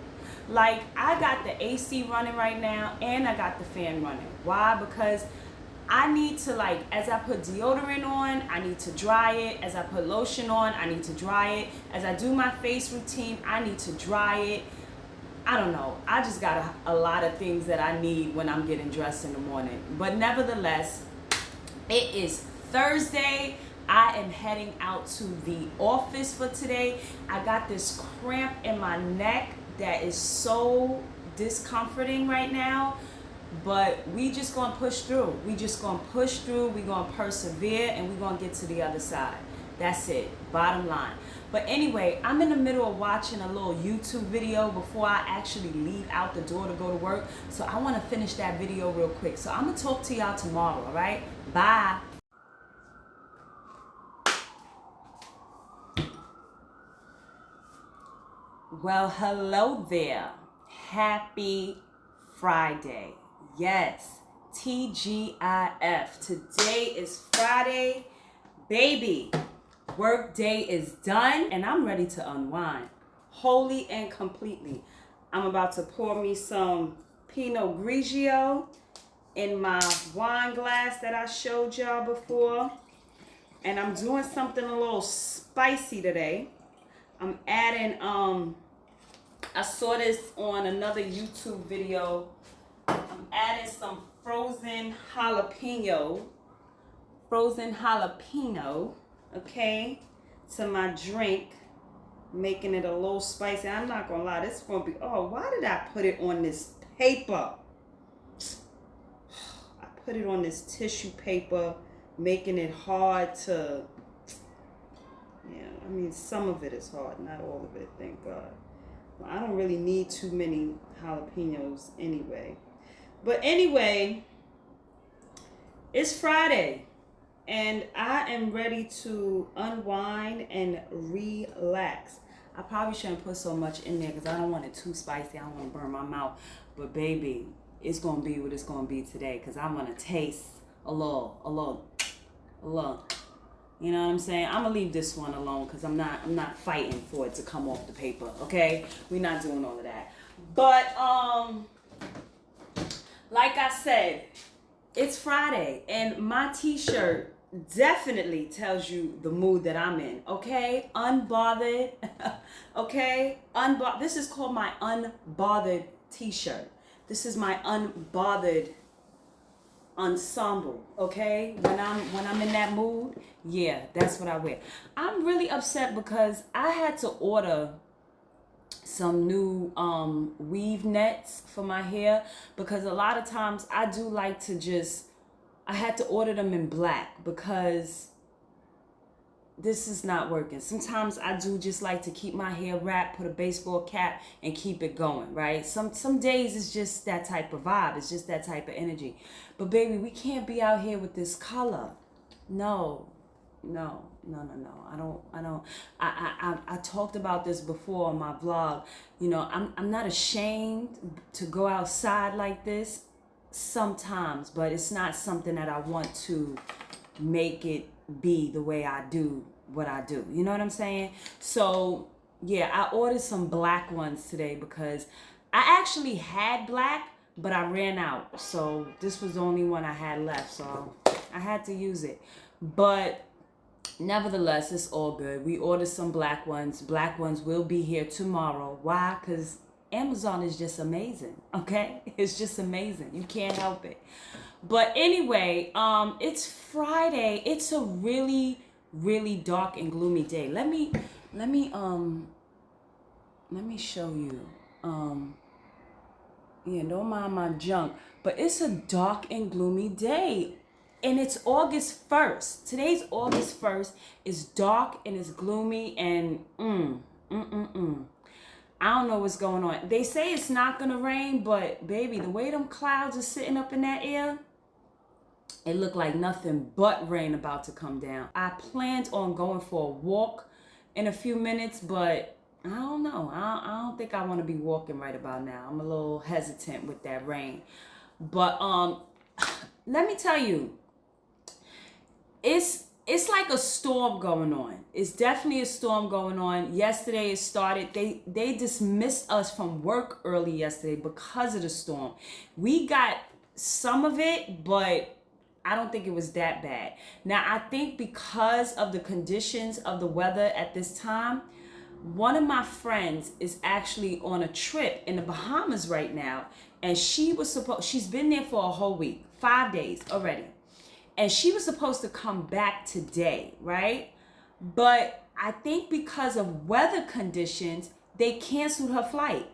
Like, I got the AC running right now and I got the fan running. Why? Because I need to, like, as I put deodorant on, I need to dry it. As I put lotion on, I need to dry it. As I do my face routine, I need to dry it. I don't know. I just got a lot of things that I need when I'm getting dressed in the morning. But nevertheless, it is Thursday. I am heading out to the office for today. I got this cramp in my neck that is so discomforting right now. But we just gonna push through. We just gonna push through. We gonna persevere, and we gonna get to the other side. That's it. Bottom line. But anyway, I'm in the middle of watching a little YouTube video before I actually leave out the door to go to work. So I want to finish that video real quick. So I'm gonna talk to y'all tomorrow. All right? Bye. Well, hello there. Happy Friday. Yes, TGIF. Today is Friday. Baby, work day is done and I'm ready to unwind wholly and completely. I'm about to pour me some Pinot Grigio in my wine glass that I showed y'all before. And I'm doing something a little spicy today. I'm adding, I saw this on another YouTube video. I'm adding some frozen jalapeno, okay, to my drink, making it a little spicy. I'm not gonna lie, this is gonna be, oh, why did I put it on this paper? I put it on this tissue paper, making it hard to, yeah, I mean, some of it is hard, not all of it, thank God. Well, I don't really need too many jalapenos anyway. But anyway, it's Friday and I am ready to unwind and relax. I probably shouldn't put so much in there because I don't want it too spicy. I don't want to burn my mouth. But baby, it's going to be what it's going to be today because I'm going to taste a little. You know what I'm saying? I'm going to leave this one alone because I'm not fighting for it to come off the paper, okay? We're not doing all of that. But, like I said, it's Friday, and my t-shirt definitely tells you the mood that I'm in, okay? Unbothered, okay? This is called my unbothered t-shirt. This is my unbothered ensemble, okay? When I'm in that mood, yeah, that's what I wear. I'm really upset because I had to order some new weave nets for my hair because a lot of times I do like to I had to order them in black because this is not working. Sometimes I do just like to keep my hair wrapped, put a baseball cap and keep it going, right? Some days it's just that type of vibe. It's just that type of energy. But baby, we can't be out here with this color. No. I talked about this before on my vlog. You know, I'm not ashamed to go outside like this sometimes, but it's not something that I want to make it be the way I do what I do. You know what I'm saying? So yeah, I ordered some black ones today because I actually had black, but I ran out. So this was the only one I had left. So I had to use it. But nevertheless, it's all good. We ordered some black ones. Black ones will be here tomorrow. Why? Because Amazon is just amazing. Okay? It's just amazing. You can't help it. But anyway, it's Friday. It's a really, really dark and gloomy day. Let me show you. Yeah, don't mind my junk. But it's a dark and gloomy day. And it's August 1st. Today's August 1st. It's dark and it's gloomy and I don't know what's going on. They say it's not gonna rain, but baby, the way them clouds are sitting up in that air, it looked like nothing but rain about to come down. I planned on going for a walk in a few minutes, but I don't know. I don't think I want to be walking right about now. I'm a little hesitant with that rain. But let me tell you, it's like a storm going on. It's definitely a storm going on. Yesterday it started. They dismissed us from work early yesterday because of the storm. We got some of it, but I don't think it was that bad. Now, I think because of the conditions of the weather at this time, one of my friends is actually on a trip in the Bahamas right now, and she's been there for a whole week, 5 days already. And she was supposed to come back today, right? But I think because of weather conditions, they canceled her flight.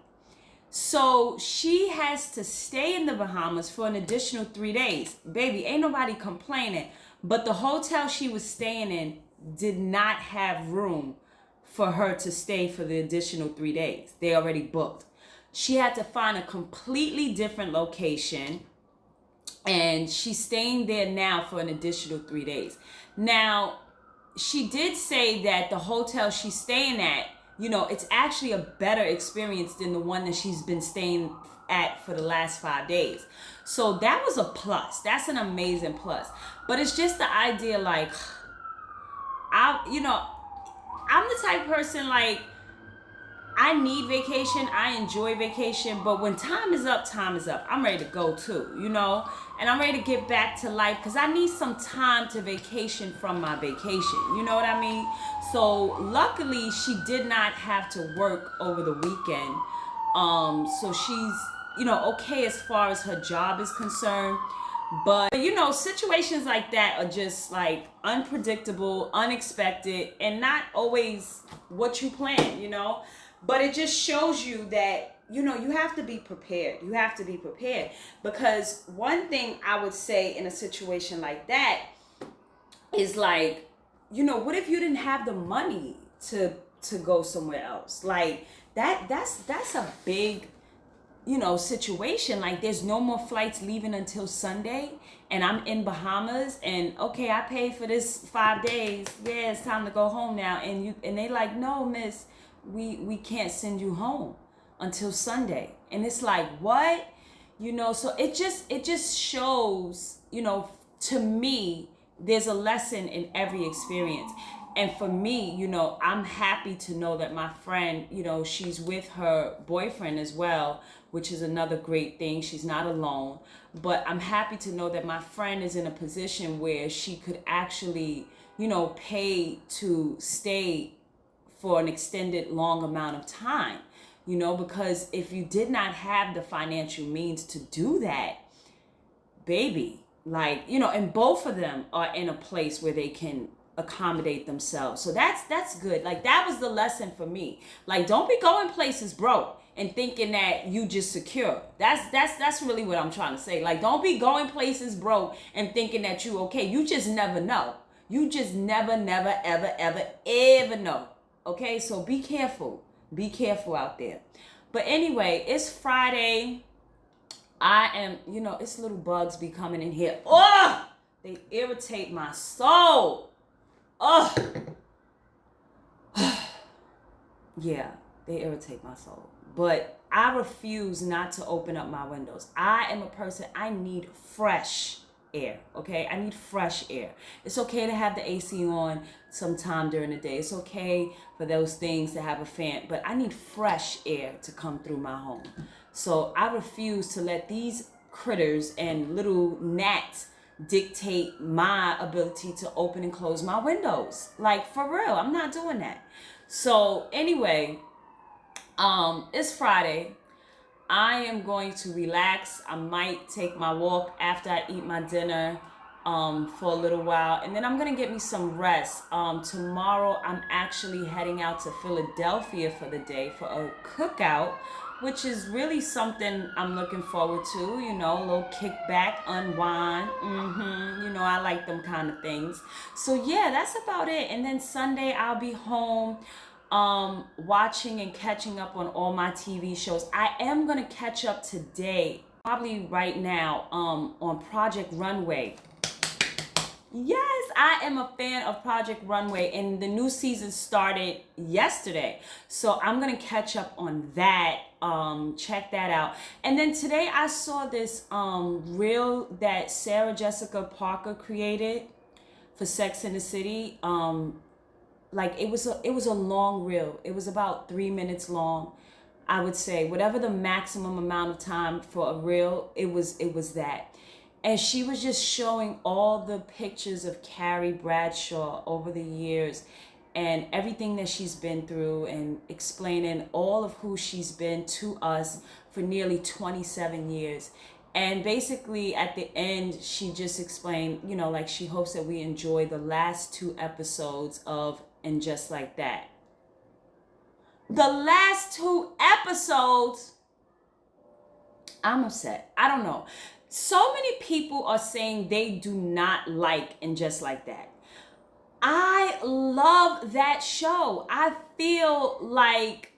So she has to stay in the Bahamas for an additional 3 days. Baby, ain't nobody complaining. But the hotel she was staying in did not have room for her to stay for the additional 3 days. They already booked. She had to find a completely different location. And she's staying there now for an additional 3 days. Now, she did say that the hotel she's staying at, it's actually a better experience than the one that she's been staying at for the last 5 days. So that was a plus. That's an amazing plus. But it's just the idea, like, I'm the type of person, like, I need vacation. I enjoy vacation. But when time is up, time is up. I'm ready to go too, And I'm ready to get back to life because I need some time to vacation from my vacation. You know what I mean? So luckily, she did not have to work over the weekend. So she's, okay as far as her job is concerned. But, situations like that are just like unpredictable, unexpected, and not always what you plan, But it just shows you that, you have to be prepared. You have to be prepared. Because one thing I would say in a situation like that is like, what if you didn't have the money to go somewhere else? Like that's a big, situation. Like there's no more flights leaving until Sunday and I'm in Bahamas and okay, I paid for this 5 days. Yeah, it's time to go home now. And they like, no, miss, we can't send you home until Sunday. And it's like, what? So it just shows, to me, there's a lesson in every experience. And for me, I'm happy to know that my friend, she's with her boyfriend as well, which is another great thing. She's not alone. But I'm happy to know that my friend is in a position where she could actually, pay to stay for an extended long amount of time, because if you did not have the financial means to do that, baby, like, and both of them are in a place where they can accommodate themselves. So that's good. Like that was the lesson for me. Like, don't be going places broke and thinking that you just secure. That's really what I'm trying to say. Like, don't be going places broke and thinking that you okay. You just never know. You just never, ever know. Okay, so be careful. Be careful out there. But anyway, it's Friday. I am, it's little bugs be coming in here. Oh, they irritate my soul. Oh, yeah, they irritate my soul. But I refuse not to open up my windows. I am a person, I need fresh air, okay? I need fresh air. It's okay to have the AC on sometime during the day. It's okay for those things to have a fan, but I need fresh air to come through my home. So I refuse to let these critters and little gnats dictate my ability to open and close my windows. Like, for real, I'm not doing that. So anyway, it's Friday. I am going to relax. I might take my walk after I eat my dinner for a little while, and then I'm gonna get me some rest. Tomorrow I'm actually heading out to Philadelphia for the day for a cookout, which is really something I'm looking forward to. You know, a little kickback, unwind. You know, I like them kind of things. So yeah, that's about it. And then Sunday I'll be home watching and catching up on all my TV shows. I am gonna catch up today, probably right now, on Project Runway. Yes, I am a fan of Project Runway, and the new season started yesterday, so I'm gonna catch up on that. Check that out. And then today I saw this reel that Sarah Jessica Parker created for Sex and the City. Like it was a long reel. It was about 3 minutes long, I would say. Whatever the maximum amount of time for a reel, it was that. And she was just showing all the pictures of Carrie Bradshaw over the years and everything that she's been through, and explaining all of who she's been to us for nearly 27 years. And basically at the end, she just explained, you know, like she hopes that we enjoy the last 2 episodes of And Just Like That. The last 2 episodes, I'm upset. I don't know. So many people are saying they do not like And Just Like That. I love that show. I feel like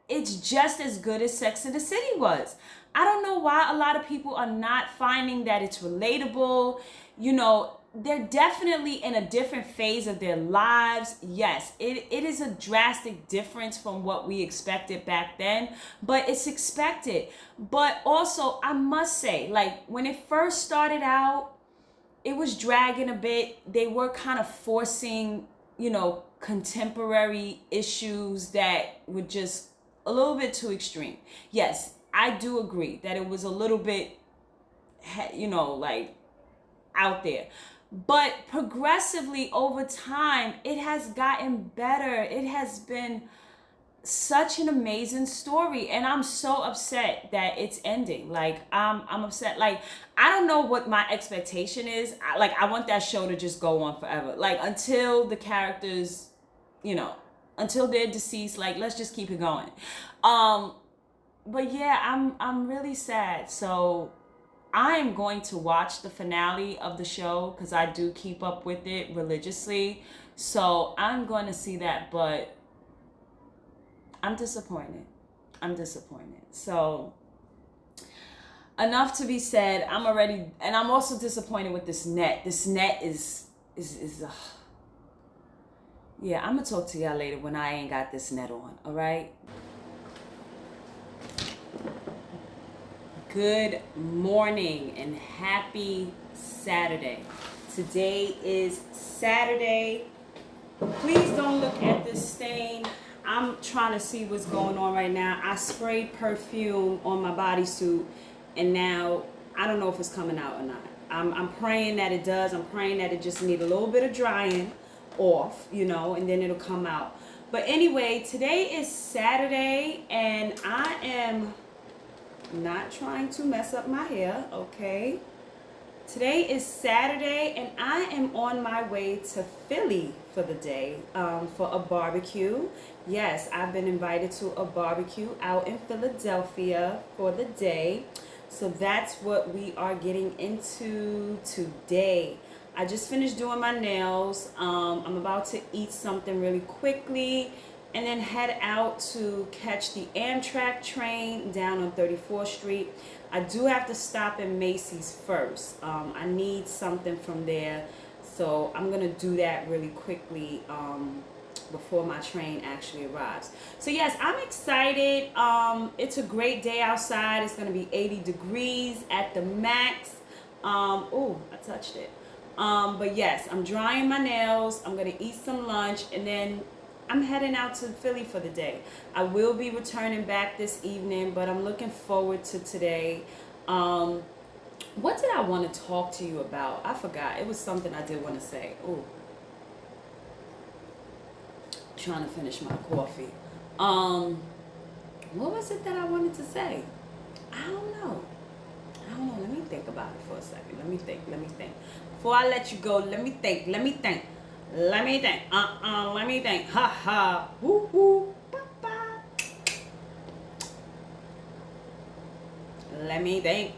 it's just as good as Sex and the City was. I don't know why a lot of people are not finding that it's relatable. You know, they're definitely in a different phase of their lives. Yes, it is a drastic difference from what we expected back then, but it's expected. But also, I must say, like, when it first started out, it was dragging a bit. They were kind of forcing, you know, contemporary issues that were just a little bit too extreme. Yes, I do agree that it was a little bit, you know, like out there. But progressively over time, it has gotten better. It has been such an amazing story, and I'm so upset that it's ending. Like I'm upset. Like, I don't know what my expectation is. I want that show to just go on forever, like until the characters, you know, until they're deceased. Like, let's just keep it going. But yeah, I'm really sad. So I am going to watch the finale of the show because I do keep up with it religiously. So I'm going to see that, but I'm disappointed. So enough to be said. And I'm also disappointed with this net. This net is yeah, I'm gonna talk to y'all later when I ain't got this net on, all right? Good morning and happy Saturday. Today is Saturday. Please don't look at this stain. I'm trying to see what's going on right now. I sprayed perfume on my bodysuit, and now I don't know if it's coming out or not. I'm praying that it does. I'm praying that it just needs a little bit of drying off, you know, and then it'll come out. But anyway, today is Saturday, and I am not trying to mess up my hair, okay? Today is Saturday, and I am on my way to Philly for the day, for a barbecue. Yes, I've been invited to a barbecue out in Philadelphia for the day. So that's what we are getting into today. I just finished doing my nails. I'm about to eat something really quickly and then head out to catch the Amtrak train down on 34th Street. I do have to stop in Macy's first. I need something from there. So I'm gonna do that really quickly before my train actually arrives. So yes, I'm excited. It's a great day outside. It's gonna be 80 degrees at the max. Oh, I touched it. But yes, I'm drying my nails. I'm gonna eat some lunch, and then I'm heading out to Philly for the day. I will be returning back this evening, but I'm looking forward to today. What did I want to talk to you about? I forgot. It was something I did want to say. Oh, trying to finish my coffee. What was it that I wanted to say? I don't know. Let me think about it for a second. Let me think. Before I let you go, let me think. Let me think. Let me think. Ha ha. Woo woo. Ba ba. Let me think.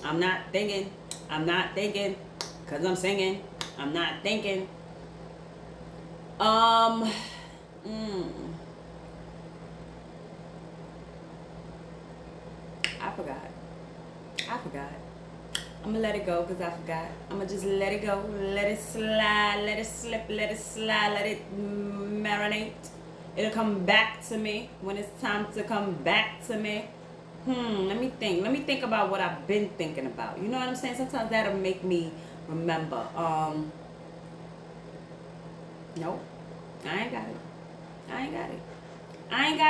I'm not thinking. Cause I'm singing. I'm not thinking. I forgot. I'm gonna let it go because I forgot. I'm gonna just let it go. Let it slide. Let it slip. Let it slide. Let it marinate. It'll come back to me when it's time to come back to me. Let me think. Let me think about what I've been thinking about. You know what I'm saying? Sometimes that'll make me remember. Nope. I ain't got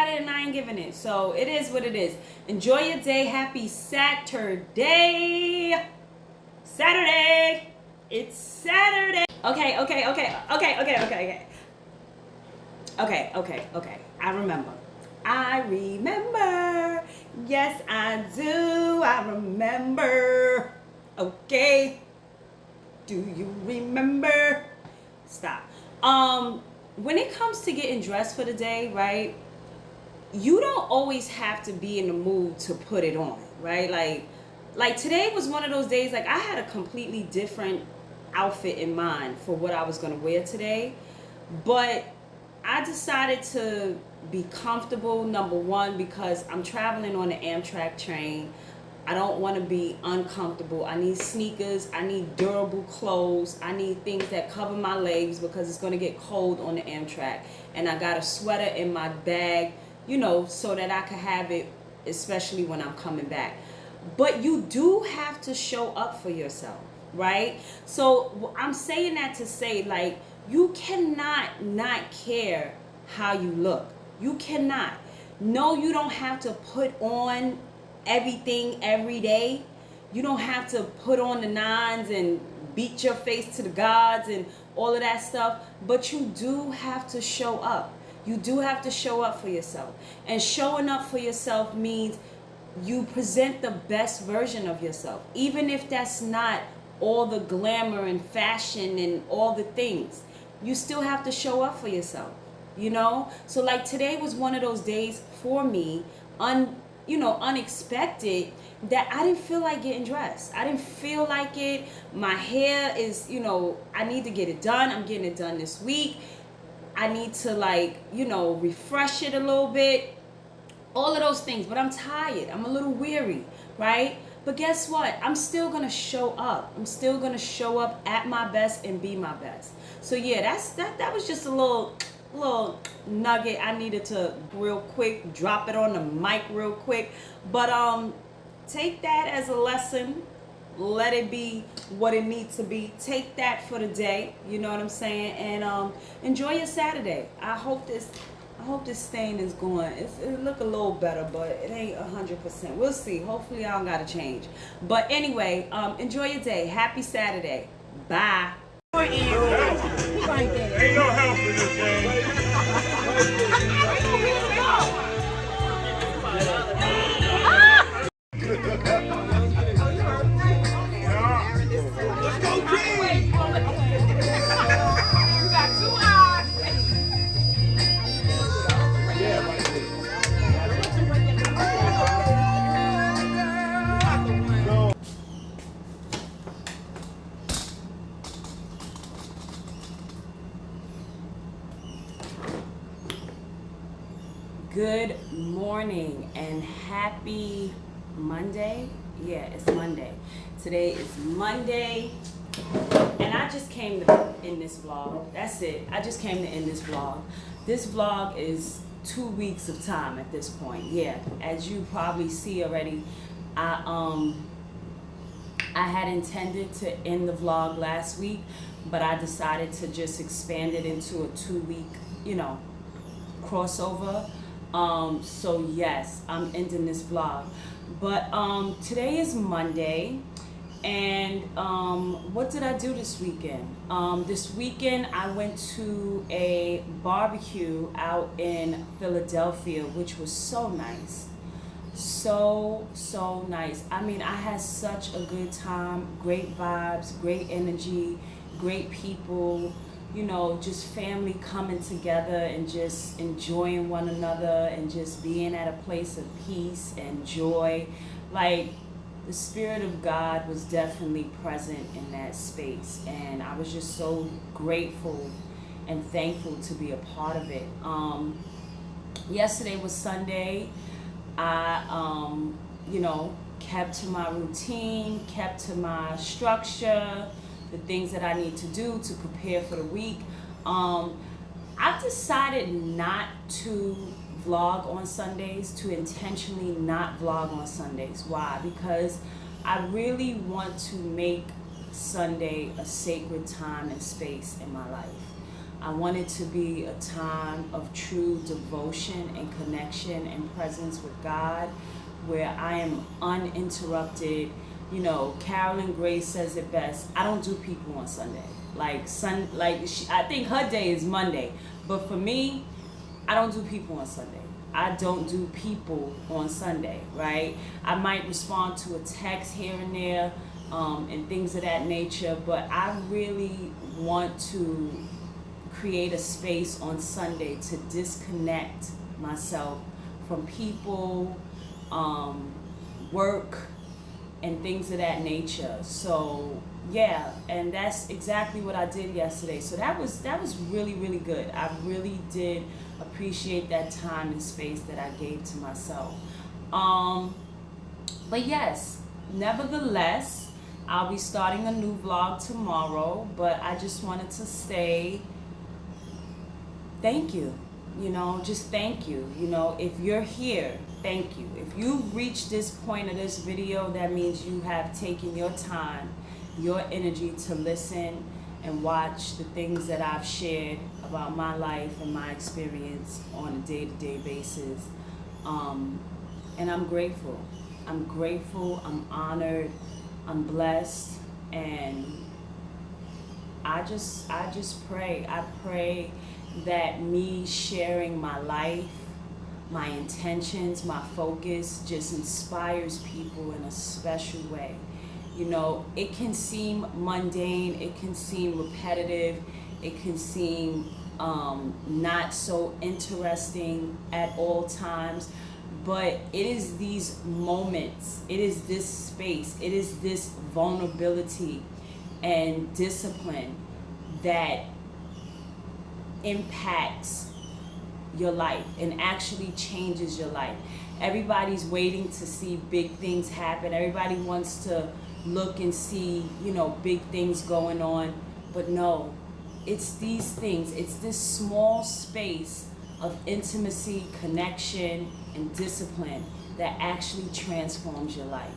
it and I ain't giving it. So it is what it is. Enjoy your day. Happy Saturday. It's Saturday. Okay. I remember. Yes, I do. I remember. Okay. Do you remember? Stop. When it comes to getting dressed for the day, right? You don't always have to be in the mood to put it on, right? Like today was one of those days, like I had a completely different outfit in mind for what I was going to wear today. But I decided to be comfortable, number one, because I'm traveling on the Amtrak train. I don't want to be uncomfortable. I need sneakers. I need durable clothes. I need things that cover my legs because it's going to get cold on the Amtrak. And I got a sweater in my bag, you know, so that I can have it, especially when I'm coming back. But you do have to show up for yourself, right? So I'm saying that to say, like, you cannot not care how you look. You cannot. No, you don't have to put on everything every day. You don't have to put on the nines and beat your face to the gods and all of that stuff. But you do have to show up. You do have to show up for yourself. And showing up for yourself means you present the best version of yourself. Even if that's not all the glamour and fashion and all the things. You still have to show up for yourself. You know? So like today was one of those days for me, unexpected, that I didn't feel like getting dressed. I didn't feel like it. My hair is, I need to get it done. I'm getting it done this week. I need to refresh it a little bit. All of those things. But I'm tired. I'm a little weary, right? But guess what? I'm still going to show up. I'm still going to show up at my best and be my best. So yeah, that was just a little nugget I needed to real quick drop it on the mic real quick. But take that as a lesson. Let it be what it needs to be. Take that for the day. You know what I'm saying? And enjoy your Saturday. I hope this stain is going. It look a little better, but it ain't 100%. We'll see. Hopefully I don't gotta change. But anyway, enjoy your day. Happy Saturday. Bye. Ain't no help in this game. Let's go, King! You got 2 eyes. Good morning and happy Monday. Yeah, it's Monday. Today is Monday. And I just came to end this vlog. That's it. I just came to end this vlog. This vlog is 2 weeks of time at this point. Yeah, as you probably see already, I I had intended to end the vlog last week, but I decided to just expand it into a 2-week, crossover. So yes, I'm ending this vlog. But today is Monday, and what did I do this weekend? This weekend I went to a barbecue out in Philadelphia, which was so nice. So nice. I mean, I had such a good time, great vibes, great energy, great people, just family coming together and just enjoying one another and just being at a place of peace and joy. Like, the Spirit of God was definitely present in that space, and I was just so grateful and thankful to be a part of it. Yesterday was Sunday. I, kept to my routine, kept to my structure, the things that I need to do to prepare for the week. I've decided not to vlog on Sundays, to intentionally not vlog on Sundays. Why? Because I really want to make Sunday a sacred time and space in my life. I want it to be a time of true devotion and connection and presence with God, where I am uninterrupted. Carolyn Grace says it best. I don't do people on Sunday. I think her day is Monday, but for me, I don't do people on Sunday. I don't do people on Sunday, right? I might respond to a text here and there, and things of that nature, but I really want to create a space on Sunday to disconnect myself from people, work, and things of that nature. So yeah, and that's exactly what I did yesterday. So that was really, really good. I really did appreciate that time and space that I gave to myself. But yes, nevertheless, I'll be starting a new vlog tomorrow, but I just wanted to say thank you. Just thank you. If you're here, thank you. If you've reached this point of this video, that means you have taken your time, your energy to listen and watch the things that I've shared about my life and my experience on a day-to-day basis. And I'm grateful. I'm honored, I'm blessed, and I just pray. I pray that me sharing my life, my intentions, my focus just inspires people in a special way. It can seem mundane, it can seem repetitive, it can seem not so interesting at all times, but it is these moments, it is this space, it is this vulnerability and discipline that impacts your life and actually changes your life. Everybody's waiting to see big things happen. Everybody wants to look and see, big things going on. But no, it's these things. It's this small space of intimacy, connection, and discipline that actually transforms your life.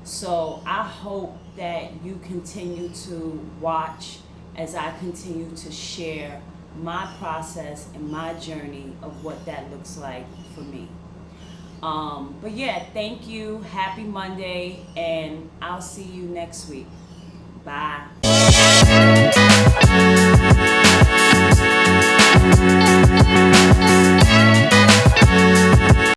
So I hope that you continue to watch as I continue to share my process and my journey of what that looks like for me. But yeah, thank you. Happy Monday, and I'll see you next week. Bye.